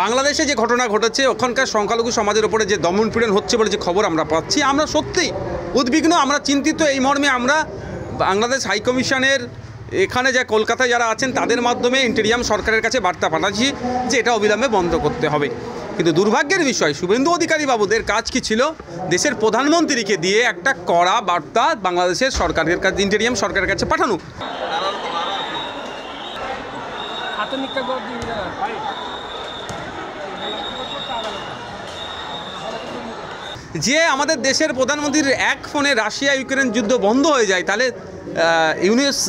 বাংলাদেশে যে ঘটনা ঘটেছে ওখানকার সংখ্যালঘু সমাজের উপরে যে দমনপীড়ন হচ্ছে বলে যে খবর আমরা পাচ্ছি, আমরা সত্যিই উদ্বিগ্ন, আমরা চিন্তিত। এই মর্মে আমরা বাংলাদেশ হাইকমিশনের এখানে যে কলকাতায় যারা আছেন তাদের মাধ্যমে ইন্টেরিয়াম সরকারের কাছে বার্তা পাঠাচ্ছি যে এটা অবিলম্বে বন্ধ করতে হবে। কিন্তু দুর্ভাগ্যের বিষয়, শুভেন্দু অধিকারী বাবুদের কাজ কি ছিল? দেশের প্রধানমন্ত্রীকে দিয়ে একটা কড়া বার্তা বাংলাদেশের সরকারের কাছে, ইন্টেরিয়াম সরকারের কাছে পাঠানো। যে আমাদের দেশের প্রধানমন্ত্রীর এক ফোনে রাশিয়া ইউক্রেন যুদ্ধ বন্ধ হয়ে যায়, তাহলে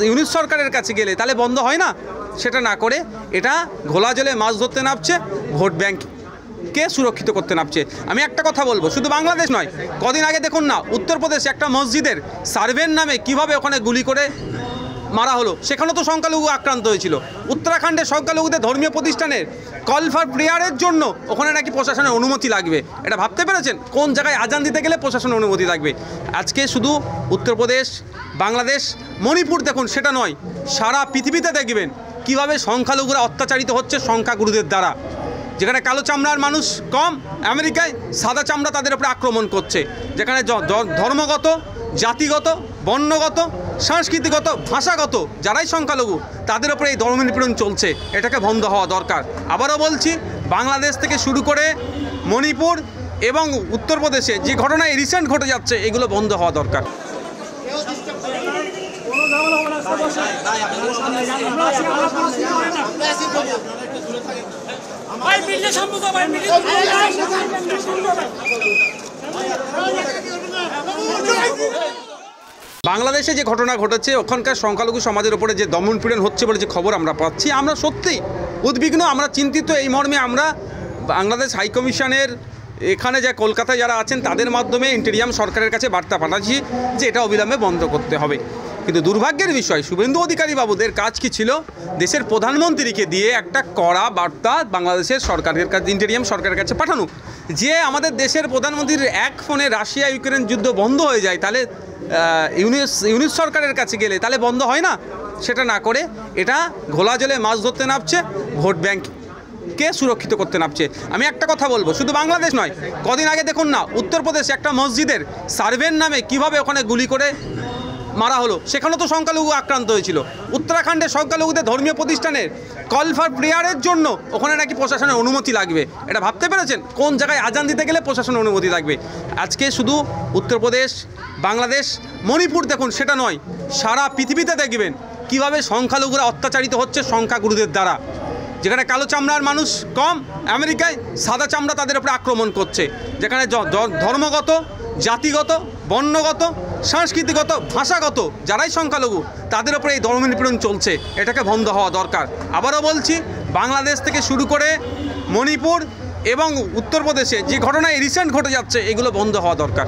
ইউনিস সরকারের কাছে গেলে তাহলে বন্ধ হয় না? সেটা না করে এটা ঘোলা জলে মাছ ধরতে নামছে, ভোট ব্যাংককে সুরক্ষিত করতে নামছে। আমি একটা কথা বলবো, শুধু বাংলাদেশ নয়, কদিন আগে দেখুন না উত্তরপ্রদেশে একটা মসজিদের সার্ভের নামে কিভাবে ওখানে গুলি করে মারা হলো, সেখানেও তো সংখ্যালঘু আক্রান্ত হয়েছিল। উত্তরাখণ্ডের সংখ্যালঘুদের ধর্মীয় প্রতিষ্ঠানের কল ফর প্রেয়ারের জন্য ওখানে নাকি প্রশাসনের অনুমতি লাগবে। এটা ভাবতে পেরেছেন কোন জায়গায় আজান দিতে গেলে প্রশাসনের অনুমতি লাগবে? আজকে শুধু উত্তরপ্রদেশ, বাংলাদেশ, মণিপুর দেখুন, সেটা নয়, সারা পৃথিবীতে দেখবেন কিভাবে সংখ্যালঘুরা অত্যাচারিত হচ্ছে সংখ্যাগুরুদের দ্বারা। যেখানে কালো চামড়ার মানুষ কম, আমেরিকায় সাদা চামড়া তাদের উপরে আক্রমণ করছে। যেখানে ধর্মগত, জাতিগত, বর্ণগত, সাংস্কৃতিগত, ভাষাগত যারাই সংখ্যালঘু তাদের উপরে এই দমনপীড়ন চলছে, এটাকে বন্ধ হওয়া দরকার। আবারও বলছি, বাংলাদেশ থেকে শুরু করে মণিপুর এবং উত্তরপ্রদেশে যে ঘটনা রিসেন্ট ঘটে যাচ্ছে, এগুলো বন্ধ হওয়া দরকার। বাংলাদেশে যে ঘটনা ঘটেছে ওখানকার সংখ্যালঘু সমাজের উপরে যে দমনপীড়ন হচ্ছে বলে যে খবর আমরা পাচ্ছি, আমরা সত্যিই উদ্বিগ্ন, আমরা চিন্তিত। এই মর্মে আমরা বাংলাদেশ হাইকমিশনের এখানে যে কলকাতায় যারা আছেন তাদের মাধ্যমে ইন্টেরিয়াম সরকারের কাছে বার্তা পাঠাচ্ছি যে এটা অবিলম্বে বন্ধ করতে হবে। কিন্তু দুর্ভাগ্যের বিষয়, শুভেন্দু অধিকারী বাবুদের কাজ কি ছিল? দেশের প্রধানমন্ত্রীকে দিয়ে একটা কড়া বার্তা বাংলাদেশের সরকারের কাছে, ইন্টেরিয়াম সরকারের কাছে পাঠানো। যে আমাদের দেশের প্রধানমন্ত্রীর এক ফোনে রাশিয়া ইউক্রেন যুদ্ধ বন্ধ হয়ে যায়, তাহলে ইউনিস সরকারের কাছে গেলে তাহলে বন্ধ হয় না? সেটা না করে এটা ঘোলা জলে মাছ ধরতে নামছে, ভোট ব্যাংককে সুরক্ষিত করতে নামছে। আমি একটা কথা বলবো, শুধু বাংলাদেশ নয়, কদিন আগে দেখুন না উত্তরপ্রদেশে একটা মসজিদের সার্ভের নামে কিভাবে ওখানে গুলি করে মারা হলো, সেখানেও তো সংখ্যালঘু আক্রান্ত হয়েছিল। উত্তরাখণ্ডের সংখ্যালঘুদের ধর্মীয় প্রতিষ্ঠানের কল ফর প্রেয়ারের জন্য ওখানে নাকি প্রশাসনের অনুমতি লাগবে। এটা ভাবতে পেরেছেন কোন জায়গায় আজান দিতে গেলে প্রশাসনের অনুমতি লাগবে? আজকে শুধু উত্তরপ্রদেশ, বাংলাদেশ, মণিপুর দেখুন, সেটা নয়, সারা পৃথিবীতে দেখবেন কিভাবে সংখ্যালঘুরা অত্যাচারিত হচ্ছে সংখ্যাগুরুদের দ্বারা। যেখানে কালো চামড়ার মানুষ কম, আমেরিকায় সাদা চামড়া তাদের উপরে আক্রমণ করছে। যেখানে ধর্মগত, জাতিগত, বর্ণগত, সাংস্কৃতিগত, ভাষাগত যারাই সংখ্যালঘু তাদের উপরে এই দমনপীড়ন চলছে, এটাকে বন্ধ হওয়া দরকার। আবারও বলছি, বাংলাদেশ থেকে শুরু করে মণিপুর এবং উত্তরপ্রদেশে যে ঘটনা রিসেন্ট ঘটে যাচ্ছে, এগুলো বন্ধ হওয়া দরকার।